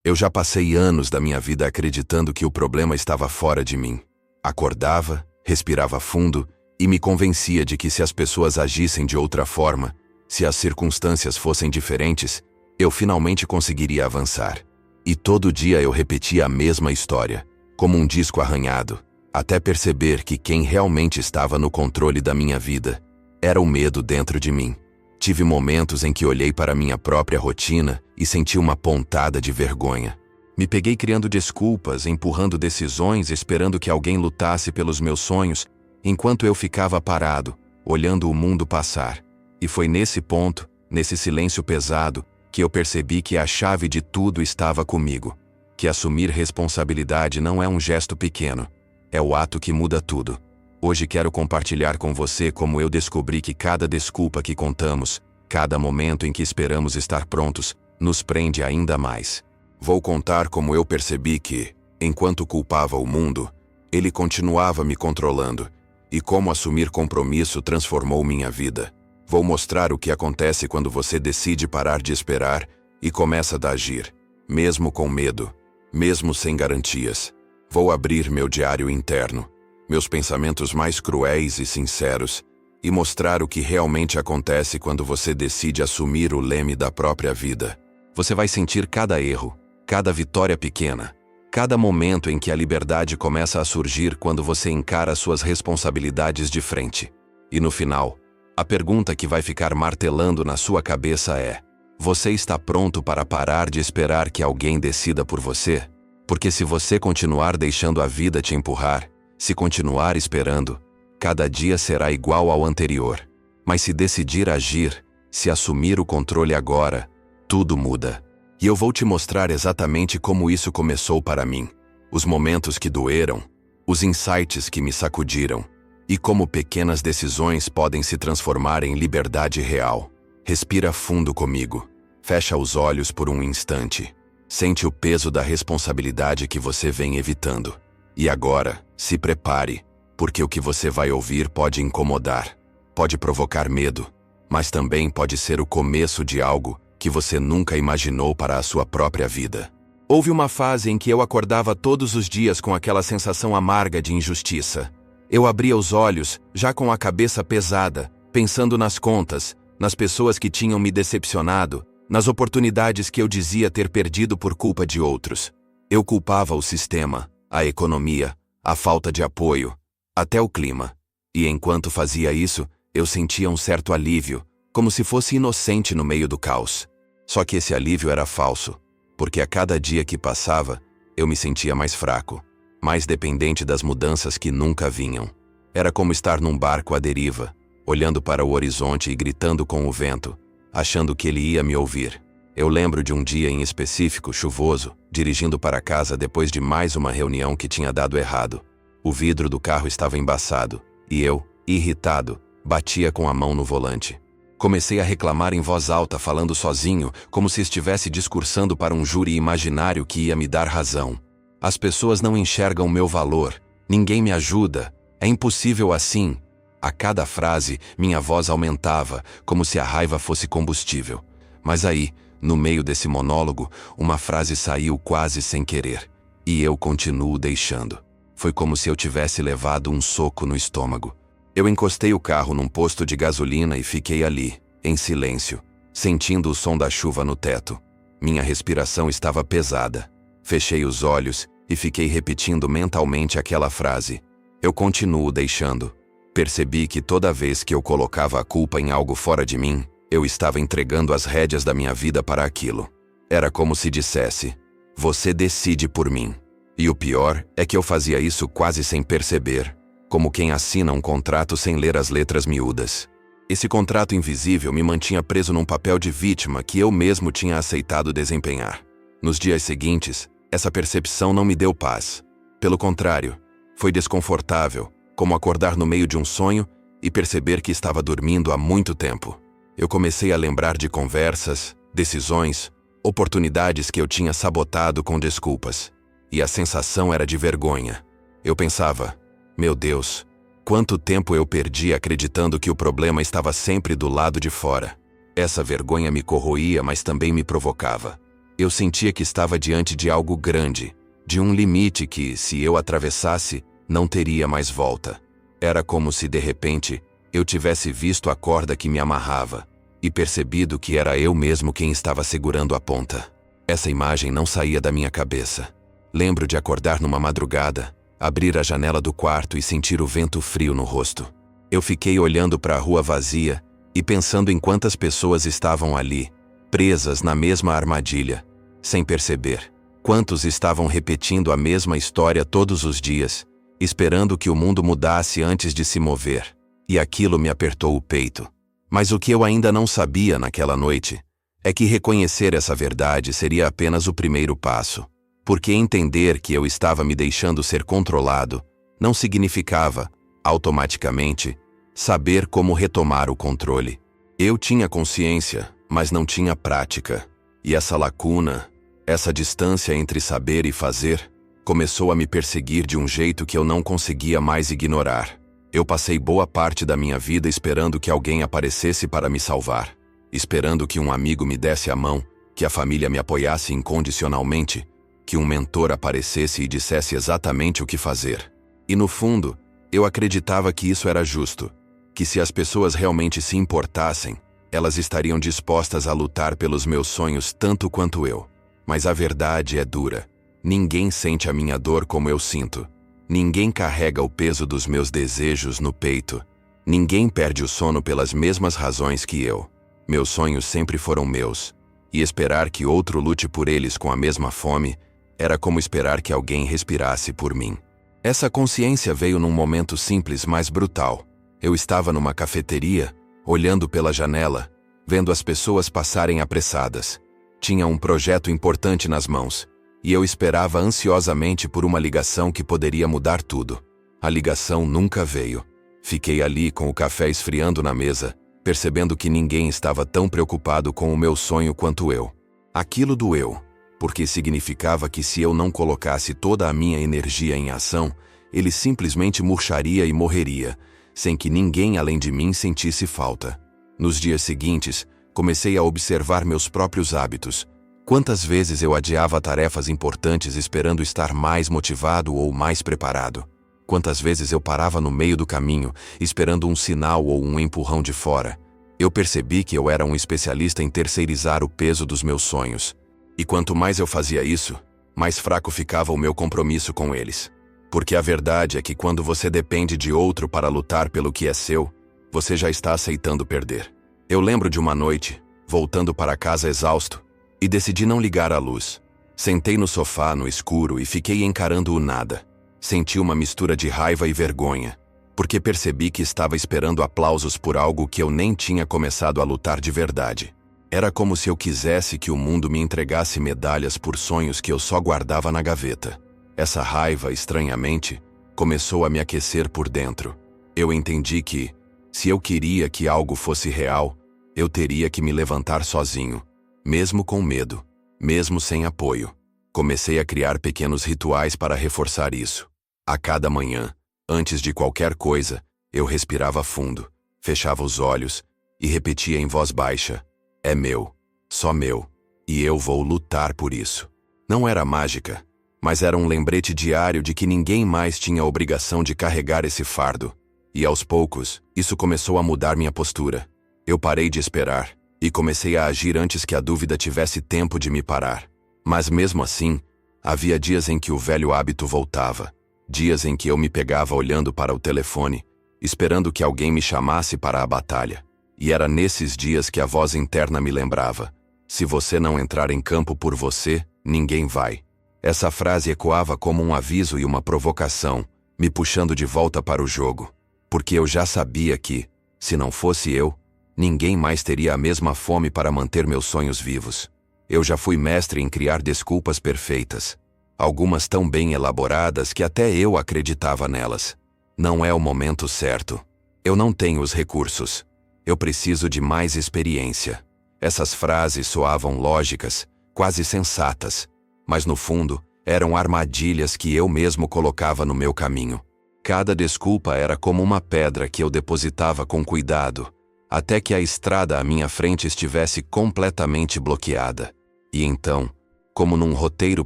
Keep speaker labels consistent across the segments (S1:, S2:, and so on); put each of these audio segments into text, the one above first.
S1: Eu já passei anos da minha vida acreditando que o problema estava fora de mim. Acordava, respirava fundo e me convencia de que se as pessoas agissem de outra forma, se as circunstâncias fossem diferentes, eu finalmente conseguiria avançar. E todo dia eu repetia a mesma história, como um disco arranhado, até perceber que quem realmente estava no controle da minha vida era o medo dentro de mim. Tive momentos em que olhei para minha própria rotina e senti uma pontada de vergonha. Me peguei criando desculpas, empurrando decisões, esperando que alguém lutasse pelos meus sonhos, enquanto eu ficava parado, olhando o mundo passar. E foi nesse ponto, nesse silêncio pesado, que eu percebi que a chave de tudo estava comigo. Que assumir responsabilidade não é um gesto pequeno, é o ato que muda tudo. Hoje quero compartilhar com você como eu descobri que cada desculpa que contamos, cada momento em que esperamos estar prontos, nos prende ainda mais. Vou contar como eu percebi que, enquanto culpava o mundo, ele continuava me controlando, e como assumir compromisso transformou minha vida. Vou mostrar o que acontece quando você decide parar de esperar e começa a agir, mesmo com medo, mesmo sem garantias. Vou abrir meu diário interno, meus pensamentos mais cruéis e sinceros, e mostrar o que realmente acontece quando você decide assumir o leme da própria vida. Você vai sentir cada erro, cada vitória pequena, cada momento em que a liberdade começa a surgir quando você encara suas responsabilidades de frente. E no final, a pergunta que vai ficar martelando na sua cabeça é: você está pronto para parar de esperar que alguém decida por você? Porque se você continuar deixando a vida te empurrar, se continuar esperando, cada dia será igual ao anterior. Mas se decidir agir, se assumir o controle agora, tudo muda. E eu vou te mostrar exatamente como isso começou para mim. Os momentos que doeram, os insights que me sacudiram, e como pequenas decisões podem se transformar em liberdade real. Respira fundo comigo. Fecha os olhos por um instante. Sente o peso da responsabilidade que você vem evitando. E agora, se prepare, porque o que você vai ouvir pode incomodar, pode provocar medo, mas também pode ser o começo de algo que você nunca imaginou para a sua própria vida. Houve uma fase em que eu acordava todos os dias com aquela sensação amarga de injustiça. Eu abria os olhos, já com a cabeça pesada, pensando nas contas, nas pessoas que tinham me decepcionado, nas oportunidades que eu dizia ter perdido por culpa de outros. Eu culpava o sistema, a economia, a falta de apoio, até o clima. E enquanto fazia isso, eu sentia um certo alívio, como se fosse inocente no meio do caos. Só que esse alívio era falso, porque a cada dia que passava, eu me sentia mais fraco, mais dependente das mudanças que nunca vinham. Era como estar num barco à deriva, olhando para o horizonte e gritando com o vento, achando que ele ia me ouvir. Eu lembro de um dia em específico, chuvoso, dirigindo para casa depois de mais uma reunião que tinha dado errado. O vidro do carro estava embaçado, e eu, irritado, batia com a mão no volante. Comecei a reclamar em voz alta, falando sozinho, como se estivesse discursando para um júri imaginário que ia me dar razão. As pessoas não enxergam meu valor, ninguém me ajuda, é impossível assim. A cada frase, minha voz aumentava, como se a raiva fosse combustível. Mas aí, no meio desse monólogo, uma frase saiu quase sem querer. E eu continuo deixando. Foi como se eu tivesse levado um soco no estômago. Eu encostei o carro num posto de gasolina e fiquei ali, em silêncio, sentindo o som da chuva no teto. Minha respiração estava pesada. Fechei os olhos e fiquei repetindo mentalmente aquela frase. Eu continuo deixando. Percebi que toda vez que eu colocava a culpa em algo fora de mim, eu estava entregando as rédeas da minha vida para aquilo. Era como se dissesse: você decide por mim. E o pior é que eu fazia isso quase sem perceber, como quem assina um contrato sem ler as letras miúdas. Esse contrato invisível me mantinha preso num papel de vítima que eu mesmo tinha aceitado desempenhar. Nos dias seguintes, essa percepção não me deu paz. Pelo contrário, foi desconfortável, como acordar no meio de um sonho e perceber que estava dormindo há muito tempo. Eu comecei a lembrar de conversas, decisões, oportunidades que eu tinha sabotado com desculpas. E a sensação era de vergonha. Eu pensava: meu Deus, quanto tempo eu perdi acreditando que o problema estava sempre do lado de fora. Essa vergonha me corroía, mas também me provocava. Eu sentia que estava diante de algo grande, de um limite que, se eu atravessasse, não teria mais volta. Era como se, de repente, eu tivesse visto a corda que me amarrava e percebido que era eu mesmo quem estava segurando a ponta. Essa imagem não saía da minha cabeça. Lembro de acordar numa madrugada, abrir a janela do quarto e sentir o vento frio no rosto. Eu fiquei olhando para a rua vazia e pensando em quantas pessoas estavam ali, presas na mesma armadilha, sem perceber. Quantos estavam repetindo a mesma história todos os dias, esperando que o mundo mudasse antes de se mover. E aquilo me apertou o peito. Mas o que eu ainda não sabia naquela noite é que reconhecer essa verdade seria apenas o primeiro passo. Porque entender que eu estava me deixando ser controlado não significava, automaticamente, saber como retomar o controle. Eu tinha consciência, mas não tinha prática. E essa lacuna, essa distância entre saber e fazer, começou a me perseguir de um jeito que eu não conseguia mais ignorar. Eu passei boa parte da minha vida esperando que alguém aparecesse para me salvar, esperando que um amigo me desse a mão, que a família me apoiasse incondicionalmente, que um mentor aparecesse e dissesse exatamente o que fazer. E no fundo, eu acreditava que isso era justo, que se as pessoas realmente se importassem, elas estariam dispostas a lutar pelos meus sonhos tanto quanto eu. Mas a verdade é dura. Ninguém sente a minha dor como eu sinto. Ninguém carrega o peso dos meus desejos no peito. Ninguém perde o sono pelas mesmas razões que eu. Meus sonhos sempre foram meus. E esperar que outro lute por eles com a mesma fome era como esperar que alguém respirasse por mim. Essa consciência veio num momento simples, mas brutal. Eu estava numa cafeteria, olhando pela janela, vendo as pessoas passarem apressadas. Tinha um projeto importante nas mãos, e eu esperava ansiosamente por uma ligação que poderia mudar tudo. A ligação nunca veio. Fiquei ali com o café esfriando na mesa, percebendo que ninguém estava tão preocupado com o meu sonho quanto eu. Aquilo doeu, porque significava que se eu não colocasse toda a minha energia em ação, ele simplesmente murcharia e morreria, sem que ninguém além de mim sentisse falta. Nos dias seguintes, comecei a observar meus próprios hábitos. Quantas vezes eu adiava tarefas importantes esperando estar mais motivado ou mais preparado? Quantas vezes eu parava no meio do caminho, esperando um sinal ou um empurrão de fora? Eu percebi que eu era um especialista em terceirizar o peso dos meus sonhos. E quanto mais eu fazia isso, mais fraco ficava o meu compromisso com eles. Porque a verdade é que quando você depende de outro para lutar pelo que é seu, você já está aceitando perder. Eu lembro de uma noite, voltando para casa exausto, e decidi não ligar a luz. Sentei no sofá, no escuro, e fiquei encarando o nada. Senti uma mistura de raiva e vergonha, porque percebi que estava esperando aplausos por algo que eu nem tinha começado a lutar de verdade. Era como se eu quisesse que o mundo me entregasse medalhas por sonhos que eu só guardava na gaveta. Essa raiva, estranhamente, começou a me aquecer por dentro. Eu entendi que, se eu queria que algo fosse real, eu teria que me levantar sozinho, mesmo com medo, mesmo sem apoio. Comecei a criar pequenos rituais para reforçar isso. A cada manhã, antes de qualquer coisa, eu respirava fundo, fechava os olhos e repetia em voz baixa: é meu, só meu, e eu vou lutar por isso. Não era mágica, mas era um lembrete diário de que ninguém mais tinha a obrigação de carregar esse fardo. E aos poucos, isso começou a mudar minha postura. Eu parei de esperar e comecei a agir antes que a dúvida tivesse tempo de me parar. Mas mesmo assim, havia dias em que o velho hábito voltava. Dias em que eu me pegava olhando para o telefone, esperando que alguém me chamasse para a batalha. E era nesses dias que a voz interna me lembrava: se você não entrar em campo por você, ninguém vai. Essa frase ecoava como um aviso e uma provocação, me puxando de volta para o jogo. Porque eu já sabia que, se não fosse eu, ninguém mais teria a mesma fome para manter meus sonhos vivos. Eu já fui mestre em criar desculpas perfeitas, algumas tão bem elaboradas que até eu acreditava nelas. Não é o momento certo. Eu não tenho os recursos. Eu preciso de mais experiência. Essas frases soavam lógicas, quase sensatas, mas no fundo, eram armadilhas que eu mesmo colocava no meu caminho. Cada desculpa era como uma pedra que eu depositava com cuidado, até que a estrada à minha frente estivesse completamente bloqueada. E então, Como num roteiro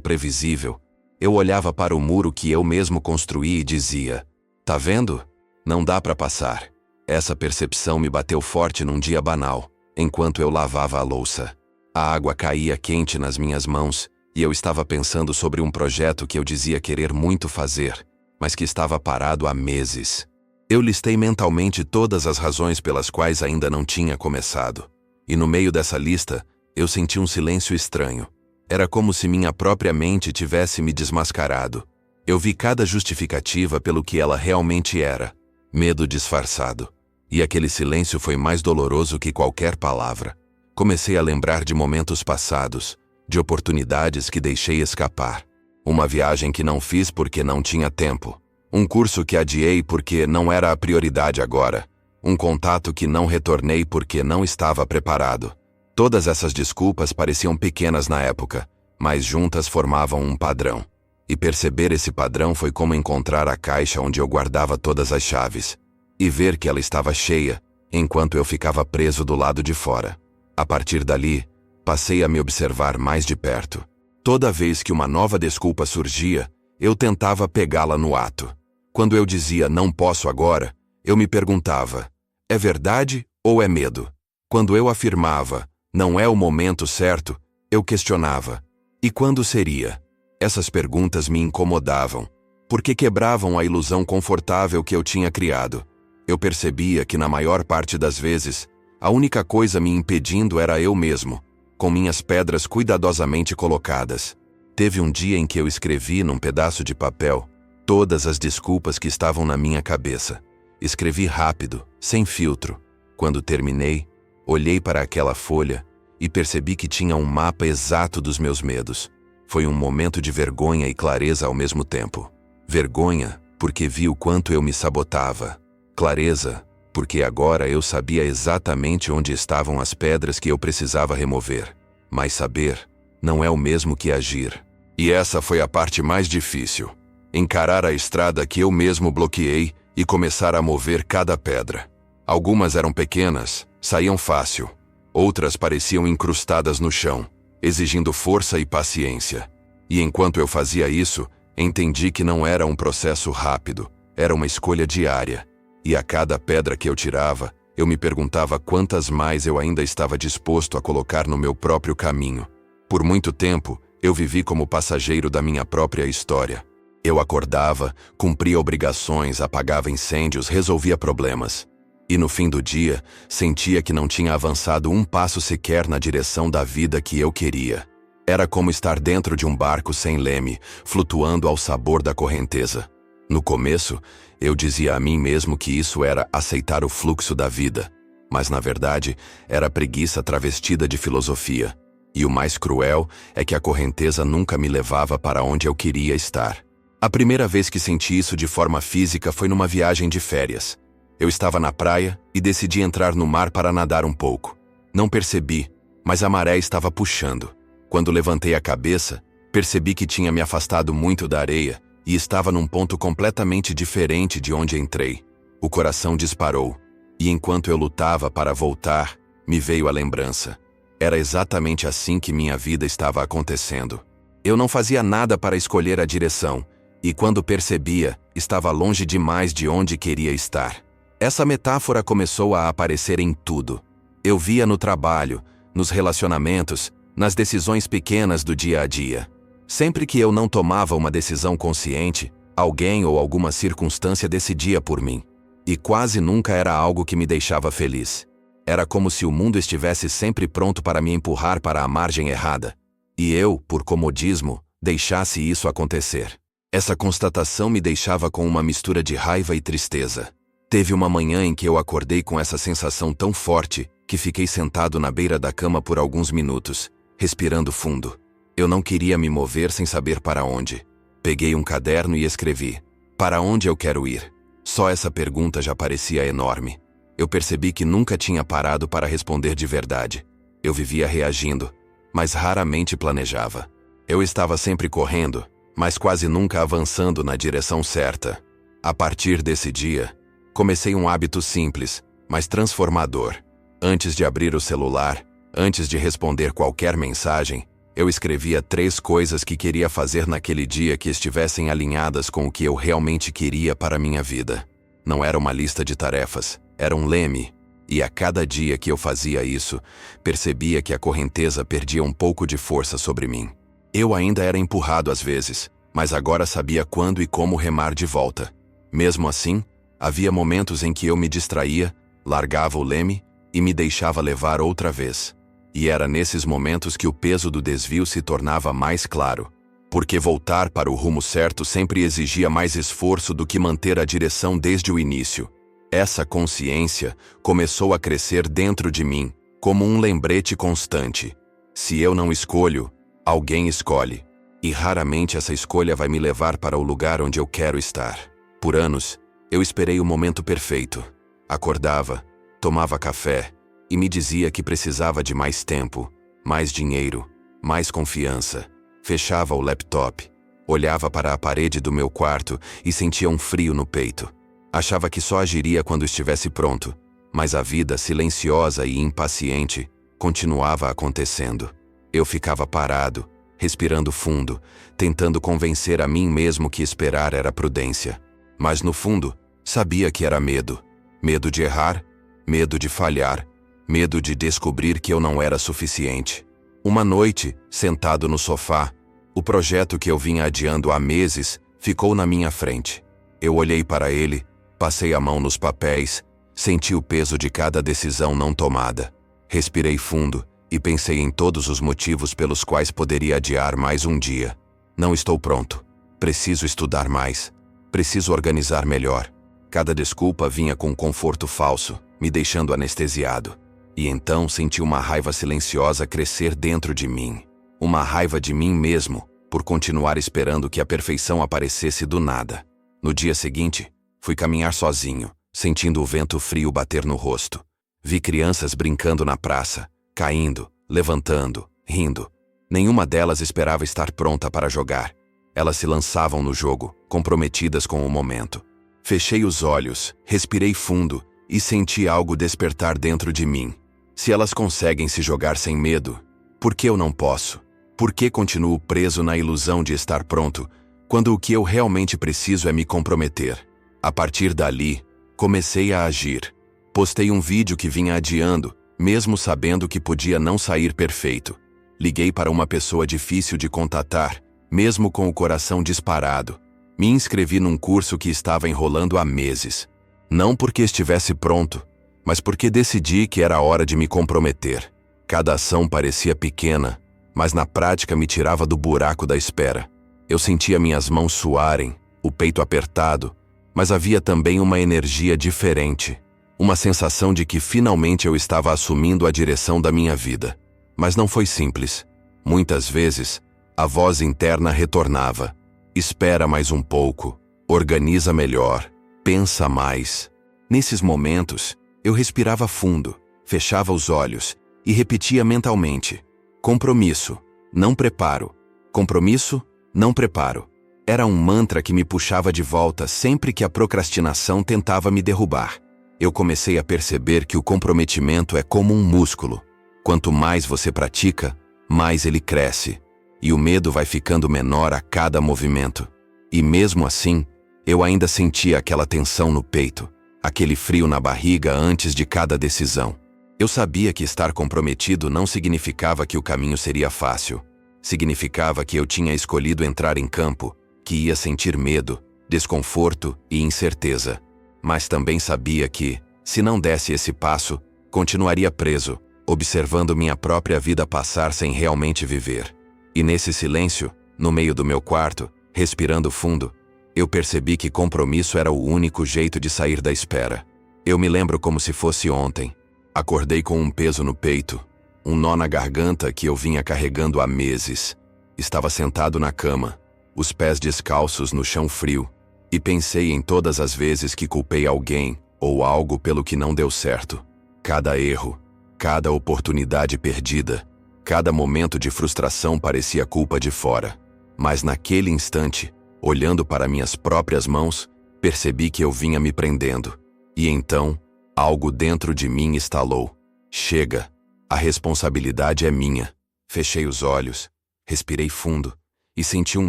S1: previsível, eu olhava para o muro que eu mesmo construí e dizia: "Tá vendo? Não dá para passar." Essa percepção me bateu forte num dia banal, enquanto eu lavava a louça. A água caía quente nas minhas mãos e eu estava pensando sobre um projeto que eu dizia querer muito fazer, mas que estava parado há meses. Eu listei mentalmente todas as razões pelas quais ainda não tinha começado. E no meio dessa lista, eu senti um silêncio estranho. Era como se minha própria mente tivesse me desmascarado. Eu vi cada justificativa pelo que ela realmente era: medo disfarçado. E aquele silêncio foi mais doloroso que qualquer palavra. Comecei a lembrar de momentos passados, de oportunidades que deixei escapar. Uma viagem que não fiz porque não tinha tempo. Um curso que adiei porque não era a prioridade agora. Um contato que não retornei porque não estava preparado. Todas essas desculpas pareciam pequenas na época, mas juntas formavam um padrão. E perceber esse padrão foi como encontrar a caixa onde eu guardava todas as chaves. E ver que ela estava cheia, enquanto eu ficava preso do lado de fora. A partir dali, passei a me observar mais de perto. Toda vez que uma nova desculpa surgia, eu tentava pegá-la no ato. Quando eu dizia "não posso agora", eu me perguntava: é verdade ou é medo? Quando eu afirmava "não é o momento certo", eu questionava: e quando seria? Essas perguntas me incomodavam, porque quebravam a ilusão confortável que eu tinha criado. Eu percebia que na maior parte das vezes, a única coisa me impedindo era eu mesmo, com minhas pedras cuidadosamente colocadas. Teve um dia em que eu escrevi num pedaço de papel todas as desculpas que estavam na minha cabeça. Escrevi rápido, sem filtro. Quando terminei, olhei para aquela folha e percebi que tinha um mapa exato dos meus medos. Foi um momento de vergonha e clareza ao mesmo tempo. Vergonha, porque vi o quanto eu me sabotava. Clareza, porque agora eu sabia exatamente onde estavam as pedras que eu precisava remover. Mas saber não é o mesmo que agir. E essa foi a parte mais difícil. Encarar a estrada que eu mesmo bloqueei e começar a mover cada pedra. Algumas eram pequenas, saíam fácil. Outras pareciam incrustadas no chão, exigindo força e paciência. E enquanto eu fazia isso, entendi que não era um processo rápido, era uma escolha diária. E a cada pedra que eu tirava, eu me perguntava quantas mais eu ainda estava disposto a colocar no meu próprio caminho. Por muito tempo, eu vivi como passageiro da minha própria história. Eu acordava, cumpria obrigações, apagava incêndios, resolvia problemas. E no fim do dia, sentia que não tinha avançado um passo sequer na direção da vida que eu queria. Era como estar dentro de um barco sem leme, flutuando ao sabor da correnteza. No começo, eu dizia a mim mesmo que isso era aceitar o fluxo da vida. Mas na verdade, era preguiça travestida de filosofia. E o mais cruel é que a correnteza nunca me levava para onde eu queria estar. A primeira vez que senti isso de forma física foi numa viagem de férias. Eu estava na praia e decidi entrar no mar para nadar um pouco. Não percebi, mas a maré estava puxando. Quando levantei a cabeça, percebi que tinha me afastado muito da areia e estava num ponto completamente diferente de onde entrei. O coração disparou, e enquanto eu lutava para voltar, me veio a lembrança. Era exatamente assim que minha vida estava acontecendo. Eu não fazia nada para escolher a direção, e quando percebia, estava longe demais de onde queria estar. Essa metáfora começou a aparecer em tudo. Eu via no trabalho, nos relacionamentos, nas decisões pequenas do dia a dia. Sempre que eu não tomava uma decisão consciente, alguém ou alguma circunstância decidia por mim. E quase nunca era algo que me deixava feliz. Era como se o mundo estivesse sempre pronto para me empurrar para a margem errada. E eu, por comodismo, deixasse isso acontecer. Essa constatação me deixava com uma mistura de raiva e tristeza. Teve uma manhã em que eu acordei com essa sensação tão forte que fiquei sentado na beira da cama por alguns minutos, respirando fundo. Eu não queria me mover sem saber para onde. Peguei um caderno e escrevi: para onde eu quero ir? Só essa pergunta já parecia enorme. Eu percebi que nunca tinha parado para responder de verdade. Eu vivia reagindo, mas raramente planejava. Eu estava sempre correndo, mas quase nunca avançando na direção certa. A partir desse dia, comecei um hábito simples, mas transformador. Antes de abrir o celular, antes de responder qualquer mensagem, Eu escrevia 3 coisas que queria fazer naquele dia que estivessem alinhadas com o que eu realmente queria para minha vida. Não era uma lista de tarefas, era um leme. E a cada dia que eu fazia isso, percebia que a correnteza perdia um pouco de força sobre mim. Eu ainda era empurrado às vezes, mas agora sabia quando e como remar de volta. Mesmo assim, havia momentos em que eu me distraía, largava o leme e me deixava levar outra vez. E era nesses momentos que o peso do desvio se tornava mais claro. Porque voltar para o rumo certo sempre exigia mais esforço do que manter a direção desde o início. Essa consciência começou a crescer dentro de mim, como um lembrete constante. Se eu não escolho, alguém escolhe. E raramente essa escolha vai me levar para o lugar onde eu quero estar. Por anos, eu esperei o momento perfeito. Acordava, tomava café e me dizia que precisava de mais tempo, mais dinheiro, mais confiança. Fechava o laptop, olhava para a parede do meu quarto e sentia um frio no peito. Achava que só agiria quando estivesse pronto, mas a vida silenciosa e impaciente continuava acontecendo. Eu ficava parado, respirando fundo, tentando convencer a mim mesmo que esperar era prudência. Mas no fundo, sabia que era medo. Medo de errar, medo de falhar, medo de descobrir que eu não era suficiente. Uma noite, sentado no sofá, o projeto que eu vinha adiando há meses ficou na minha frente. Eu olhei para ele, passei a mão nos papéis, senti o peso de cada decisão não tomada. Respirei fundo e pensei em todos os motivos pelos quais poderia adiar mais um dia. Não estou pronto. Preciso estudar mais. Preciso organizar melhor. Cada desculpa vinha com um conforto falso, me deixando anestesiado. E então senti uma raiva silenciosa crescer dentro de mim. Uma raiva de mim mesmo, por continuar esperando que a perfeição aparecesse do nada. No dia seguinte, fui caminhar sozinho, sentindo o vento frio bater no rosto. Vi crianças brincando na praça, caindo, levantando, rindo. Nenhuma delas esperava estar pronta para jogar. Elas se lançavam no jogo, comprometidas com o momento. Fechei os olhos, respirei fundo e senti algo despertar dentro de mim. Se elas conseguem se jogar sem medo, por que eu não posso? Por que continuo preso na ilusão de estar pronto, quando o que eu realmente preciso é me comprometer? A partir dali, comecei a agir. Postei um vídeo que vinha adiando, mesmo sabendo que podia não sair perfeito. Liguei para uma pessoa difícil de contatar, mesmo com o coração disparado. Me inscrevi num curso que estava enrolando há meses. Não porque estivesse pronto, mas porque decidi que era hora de me comprometer. Cada ação parecia pequena, mas na prática me tirava do buraco da espera. Eu sentia minhas mãos suarem, o peito apertado, mas havia também uma energia diferente. Uma sensação de que finalmente eu estava assumindo a direção da minha vida. Mas não foi simples. Muitas vezes, a voz interna retornava. Espera mais um pouco, organiza melhor, pensa mais. Nesses momentos, eu respirava fundo, fechava os olhos e repetia mentalmente: compromisso, não preparo. Compromisso, não preparo. Era um mantra que me puxava de volta sempre que a procrastinação tentava me derrubar. Eu comecei a perceber que o comprometimento é como um músculo. Quanto mais você pratica, mais ele cresce. E o medo vai ficando menor a cada movimento. E mesmo assim, eu ainda sentia aquela tensão no peito, aquele frio na barriga antes de cada decisão. Eu sabia que estar comprometido não significava que o caminho seria fácil. Significava que eu tinha escolhido entrar em campo, que ia sentir medo, desconforto e incerteza. Mas também sabia que, se não desse esse passo, continuaria preso, observando minha própria vida passar sem realmente viver. E nesse silêncio, no meio do meu quarto, respirando fundo, eu percebi que compromisso era o único jeito de sair da espera. Eu me lembro como se fosse ontem. Acordei com um peso no peito, um nó na garganta que eu vinha carregando há meses. Estava sentado na cama, os pés descalços no chão frio, e pensei em todas as vezes que culpei alguém ou algo pelo que não deu certo. Cada erro, cada oportunidade perdida, cada momento de frustração parecia culpa de fora. Mas naquele instante, olhando para minhas próprias mãos, percebi que eu vinha me prendendo. E então, algo dentro de mim estalou. Chega, a responsabilidade é minha. Fechei os olhos, Respirei fundo e senti um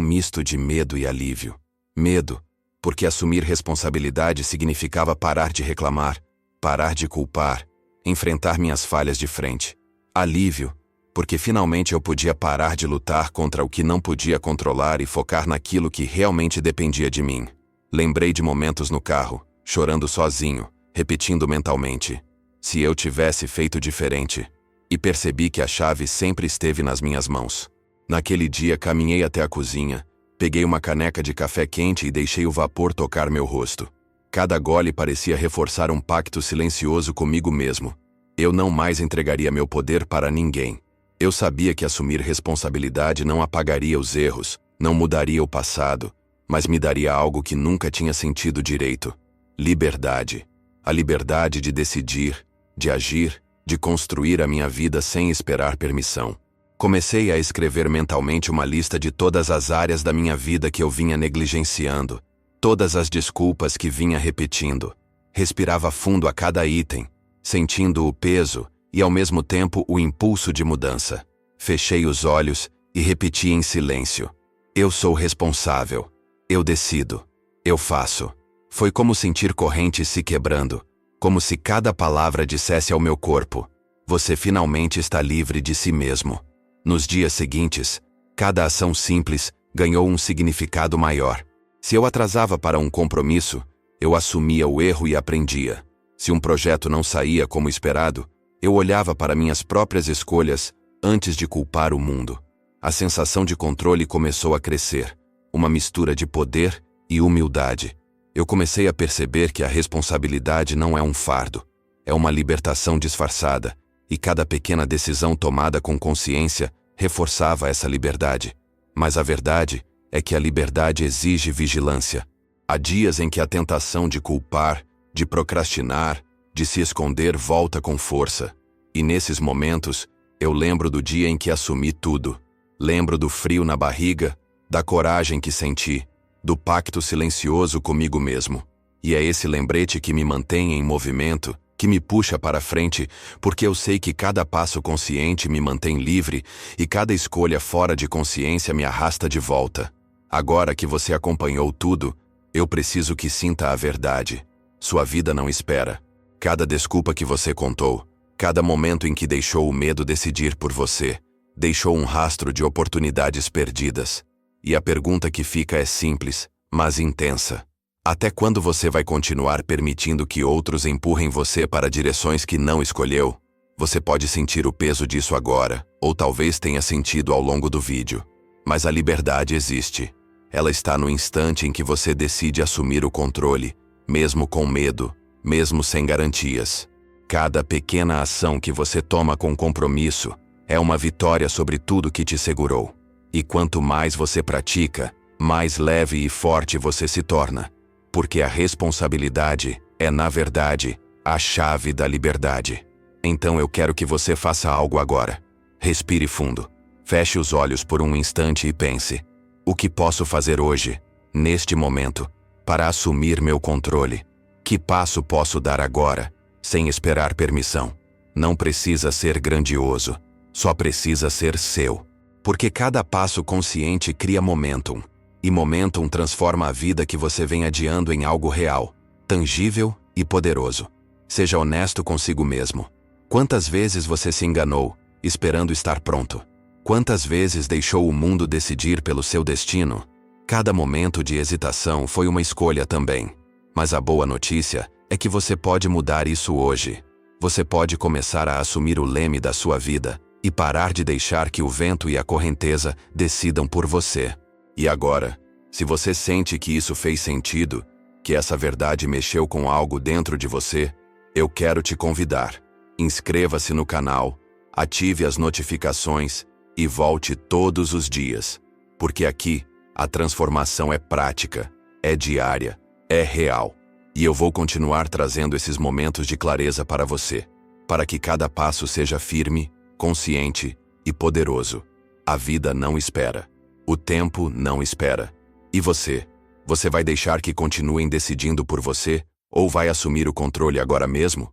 S1: misto de medo e alívio. Medo, porque assumir responsabilidade significava parar de reclamar, parar de culpar, enfrentar minhas falhas de frente. Alívio, porque finalmente eu podia parar de lutar contra o que não podia controlar e focar naquilo que realmente dependia de mim. Lembrei de momentos no carro, chorando sozinho, repetindo mentalmente: se eu tivesse feito diferente. E percebi que a chave sempre esteve nas minhas mãos. Naquele dia caminhei até a cozinha, peguei uma caneca de café quente e deixei o vapor tocar meu rosto. Cada gole parecia reforçar um pacto silencioso comigo mesmo. Eu não mais entregaria meu poder para ninguém. Eu sabia que assumir responsabilidade não apagaria os erros, não mudaria o passado, mas me daria algo que nunca tinha sentido direito: liberdade. A liberdade de decidir, de agir, de construir a minha vida sem esperar permissão. Comecei a escrever mentalmente uma lista de todas as áreas da minha vida que eu vinha negligenciando, todas as desculpas que vinha repetindo. Respirava fundo a cada item, sentindo o peso e ao mesmo tempo o impulso de mudança. Fechei os olhos e repeti em silêncio: eu sou responsável. Eu decido. Eu faço. Foi como sentir correntes se quebrando, como se cada palavra dissesse ao meu corpo: você finalmente está livre de si mesmo. Nos dias seguintes, cada ação simples ganhou um significado maior. Se eu atrasava para um compromisso, eu assumia o erro e aprendia. Se um projeto não saía como esperado, eu olhava para minhas próprias escolhas antes de culpar o mundo. A sensação de controle começou a crescer, uma mistura de poder e humildade. Eu comecei a perceber que a responsabilidade não é um fardo, é uma libertação disfarçada, e cada pequena decisão tomada com consciência reforçava essa liberdade. Mas a verdade é que a liberdade exige vigilância. Há dias em que a tentação de culpar, de procrastinar, de se esconder volta com força. E nesses momentos, eu lembro do dia em que assumi tudo. Lembro do frio na barriga, da coragem que senti, do pacto silencioso comigo mesmo. E é esse lembrete que me mantém em movimento, que me puxa para frente, porque eu sei que cada passo consciente me mantém livre e cada escolha fora de consciência me arrasta de volta. Agora que você acompanhou tudo, eu preciso que sinta a verdade. Sua vida não espera. Cada desculpa que você contou, cada momento em que deixou o medo decidir por você, deixou um rastro de oportunidades perdidas. E a pergunta que fica é simples, mas intensa: até quando você vai continuar permitindo que outros empurrem você para direções que não escolheu? Você pode sentir o peso disso agora, ou talvez tenha sentido ao longo do vídeo. Mas a liberdade existe. Ela está no instante em que você decide assumir o controle, mesmo com medo, mesmo sem garantias. Cada pequena ação que você toma com compromisso é uma vitória sobre tudo que te segurou. E quanto mais você pratica, mais leve e forte você se torna. Porque a responsabilidade é, na verdade, a chave da liberdade. Então eu quero que você faça algo agora. Respire fundo. Feche os olhos por um instante e pense: o que posso fazer hoje, neste momento, para assumir meu controle? Que passo posso dar agora, sem esperar permissão? Não precisa ser grandioso, só precisa ser seu. Porque cada passo consciente cria momentum. E momentum transforma a vida que você vem adiando em algo real, tangível e poderoso. Seja honesto consigo mesmo. Quantas vezes você se enganou, esperando estar pronto? Quantas vezes deixou o mundo decidir pelo seu destino? Cada momento de hesitação foi uma escolha também. Mas a boa notícia é que você pode mudar isso hoje. Você pode começar a assumir o leme da sua vida e parar de deixar que o vento e a correnteza decidam por você. E agora, se você sente que isso fez sentido, que essa verdade mexeu com algo dentro de você, eu quero te convidar. Inscreva-se no canal, ative as notificações e volte todos os dias. Porque aqui, a transformação é prática, é diária, é real. E eu vou continuar trazendo esses momentos de clareza para você, para que cada passo seja firme, consciente e poderoso. A vida não espera. O tempo não espera. E você? Você vai deixar que continuem decidindo por você ou vai assumir o controle agora mesmo?